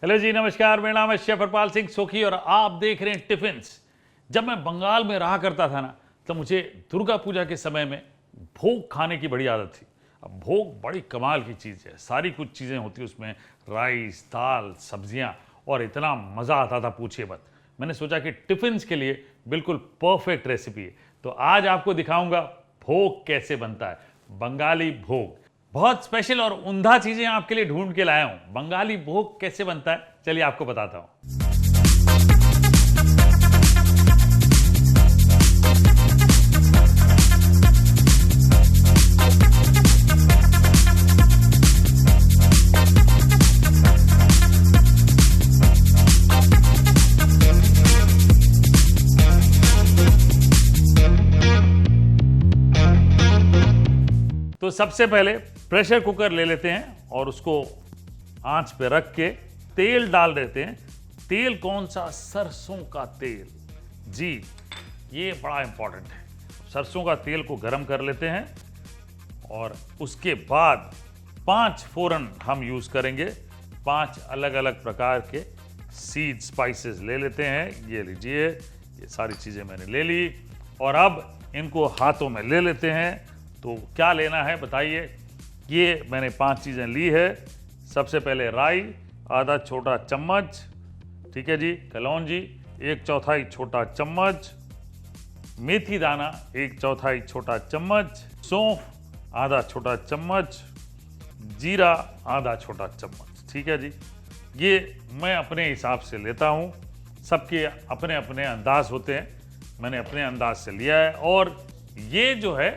Hello जी, नमस्कार। मेरा नाम है शेफ हरपाल सिंह सोखी और आप देख रहे हैं टिफिन्स। जब मैं बंगाल में रहा करता था ना, तो मुझे दुर्गा पूजा के समय में भोग खाने की बड़ी आदत थी। अब भोग बड़ी कमाल की चीज़ है, सारी कुछ चीज़ें होती हैं उसमें, राइस, दाल, सब्जियाँ, और इतना मज़ा आता था पूछिए मत। मैंने सोचा कि टिफिन्स के लिए बिल्कुल परफेक्ट रेसिपी है, तो आज आपको दिखाऊंगा भोग कैसे बनता है, बंगाली भोग। बहुत स्पेशल और उम्दा चीजें आपके लिए ढूंढ के लाया हूं। बंगाली भोग कैसे बनता है, चलिए आपको बताता हूं। तो सबसे पहले प्रेशर कुकर ले लेते हैं और उसको आंच पे रख के तेल डाल देते हैं। तेल कौन सा? सरसों का तेल। जी, ये बड़ा इंपॉर्टेंट है। सरसों का तेल को गरम कर लेते हैं और उसके बाद 5 फोरन हम यूज करेंगे। 5 अलग अलग प्रकार के सीड स्पाइसेस ले लेते हैं। ये लीजिए, ये सारी चीजें मैंने ले ली और अब इनको हाथों में ले लेते हैं। तो क्या लेना है बताइए। ये मैंने 5 चीज़ें ली है। सबसे पहले राई आधा छोटा चम्मच, ठीक है जी। कलौंजी 1/4 छोटा चम्मच, मेथी दाना 1/4 छोटा चम्मच, सौंफ आधा छोटा चम्मच, जीरा आधा छोटा चम्मच, ठीक है जी। ये मैं अपने हिसाब से लेता हूँ, सबके अपने अपने अंदाज होते हैं, मैंने अपने अंदाज से लिया है। और ये जो है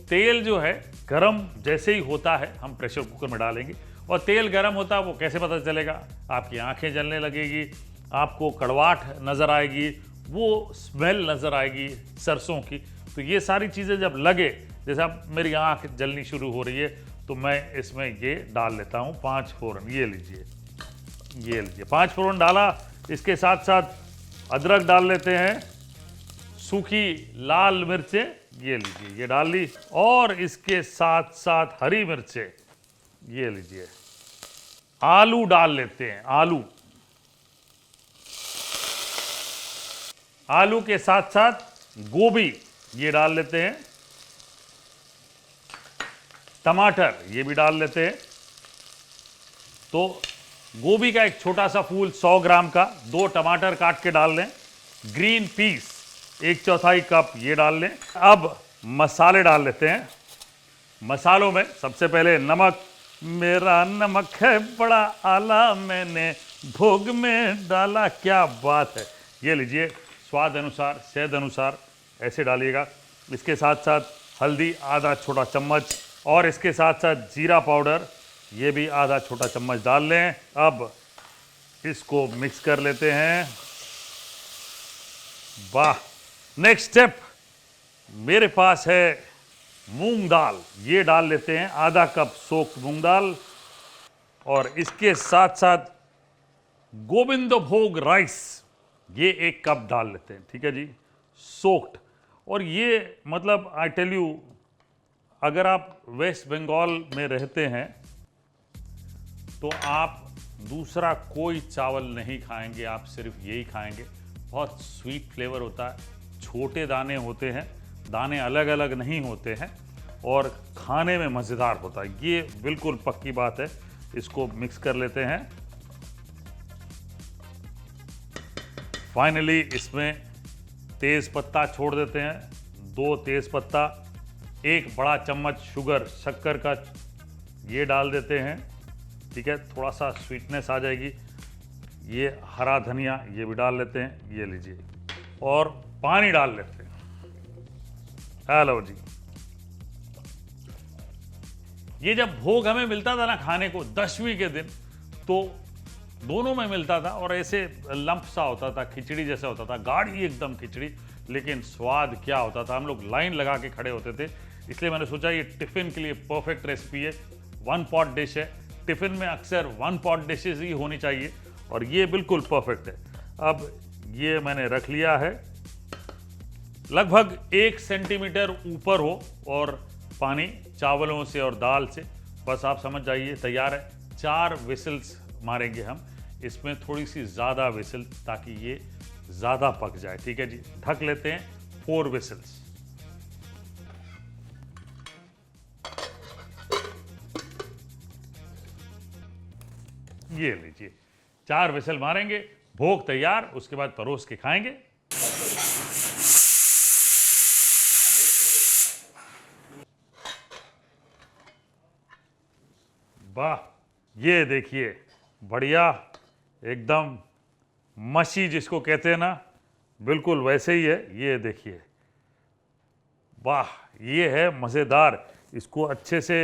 तेल जो है गरम जैसे ही होता है हम प्रेशर कुकर में डालेंगे, और तेल गरम होता है वो कैसे पता चलेगा? आपकी आंखें जलने लगेगी, आपको कड़वाहट नज़र आएगी, वो स्मेल नज़र आएगी सरसों की। तो ये सारी चीज़ें जब लगे, जैसे अब मेरी आंख जलनी शुरू हो रही है, तो मैं इसमें ये डाल लेता हूँ 5 फोरन। ये लीजिए, ये लीजिए 5 फोरन डाला। इसके साथ साथ अदरक डाल लेते हैं, सूखी लाल मिर्चें ये लीजिए, ये डाल ली, और इसके साथ साथ हरी मिर्चें ये लीजिए। आलू डाल लेते हैं, आलू के साथ साथ गोभी ये डाल लेते हैं, टमाटर ये भी डाल लेते हैं। तो गोभी का एक छोटा सा फूल 100 ग्राम का, 2 टमाटर काट के डाल लें, ग्रीन पीस 1/4 कप ये डाल लें। अब मसाले डाल लेते हैं। मसालों में सबसे पहले नमक, मेरा नमक है बड़ा आला, मैंने भोग में डाला। क्या बात है। ये लीजिए, स्वाद अनुसार, सेहत अनुसार ऐसे डालिएगा। इसके साथ साथ हल्दी आधा छोटा चम्मच, और इसके साथ साथ जीरा पाउडर ये भी आधा छोटा चम्मच डाल लें। अब इसको मिक्स कर लेते हैं। वाह। नेक्स्ट स्टेप, मेरे पास है मूंग दाल, ये डाल लेते हैं, आधा कप सोक्ड मूंग दाल, और इसके साथ साथ गोविंद भोग राइस ये 1 कप डाल लेते हैं, ठीक है जी, सोक्ड। और ये मतलब आई टेल यू, अगर आप वेस्ट बंगाल में रहते हैं तो आप दूसरा कोई चावल नहीं खाएंगे, आप सिर्फ यही खाएंगे। बहुत स्वीट फ्लेवर होता है, छोटे दाने होते हैं, दाने अलग अलग नहीं होते हैं, और खाने में मज़ेदार होता है। ये बिल्कुल पक्की बात है। इसको मिक्स कर लेते हैं। फाइनली इसमें तेज़ पत्ता छोड़ देते हैं, 2 तेज़ पत्ता, 1 बड़ा चम्मच शुगर, शक्कर का ये डाल देते हैं, ठीक है, थोड़ा सा स्वीटनेस आ जाएगी। ये हरा धनिया ये भी डाल लेते हैं, ये लीजिए, और पानी डाल लेते हैं। हेलो जी। ये जब भोग हमें मिलता था ना खाने को 10वीं के दिन, तो दोनों में मिलता था, और ऐसे लंप सा होता था, खिचड़ी जैसा होता था, गाढ़ी एकदम खिचड़ी, लेकिन स्वाद क्या होता था। हम लोग लाइन लगा के खड़े होते थे। इसलिए मैंने सोचा ये टिफिन के लिए परफेक्ट रेसिपी है। 1 पॉट डिश है, टिफिन में अक्सर 1 पॉट डिशेज ही होनी चाहिए, और ये बिल्कुल परफेक्ट है। अब ये मैंने रख लिया है, लगभग 1 सेंटीमीटर ऊपर हो, और पानी चावलों से और दाल से, बस आप समझ जाइए तैयार है। 4 विसल्स मारेंगे हम। इसमें थोड़ी सी ज़्यादा विसल ताकि ये ज़्यादा पक जाए। ठीक है जी, ढक लेते हैं 4 विसल्स। ये लीजिए 4 विसल मारेंगे, भोग तैयार, उसके बाद परोस के खाएंगे। वाह, ये देखिए बढ़िया, एकदम मशी जिसको कहते हैं ना, बिल्कुल वैसे ही है। ये देखिए, वाह, ये है मज़ेदार। इसको अच्छे से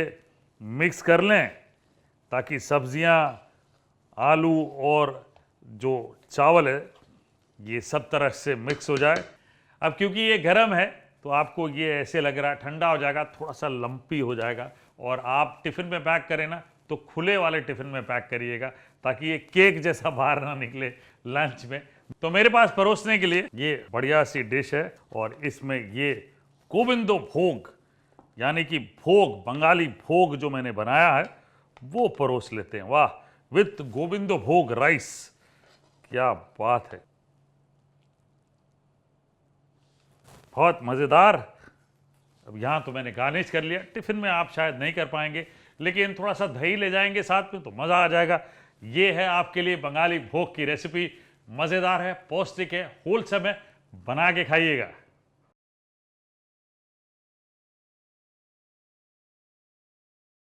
मिक्स कर लें ताकि सब्जियां, आलू और जो चावल है ये सब तरह से मिक्स हो जाए। अब क्योंकि ये गर्म है तो आपको ये ऐसे लग रहा है, ठंडा हो जाएगा, थोड़ा सा लंपी हो जाएगा। और आप टिफ़िन में पैक करें ना तो खुले वाले टिफ़िन में पैक करिएगा ताकि ये केक जैसा बाहर ना निकले लंच में। तो मेरे पास परोसने के लिए ये बढ़िया सी डिश है और इसमें ये गोविंदो भोग यानी कि भोग, बंगाली भोग जो मैंने बनाया है वो परोस लेते हैं। वाह, विथ गोविंदो भोग राइस, क्या बात है, बहुत मज़ेदार। अब यहाँ तो मैंने गार्निश कर लिया, टिफ़िन में आप शायद नहीं कर पाएंगे, लेकिन थोड़ा सा दही ले जाएंगे साथ में तो मज़ा आ जाएगा। ये है आपके लिए बंगाली भोग की रेसिपी, मज़ेदार है, पौष्टिक है, होलसम है, बना के खाइएगा।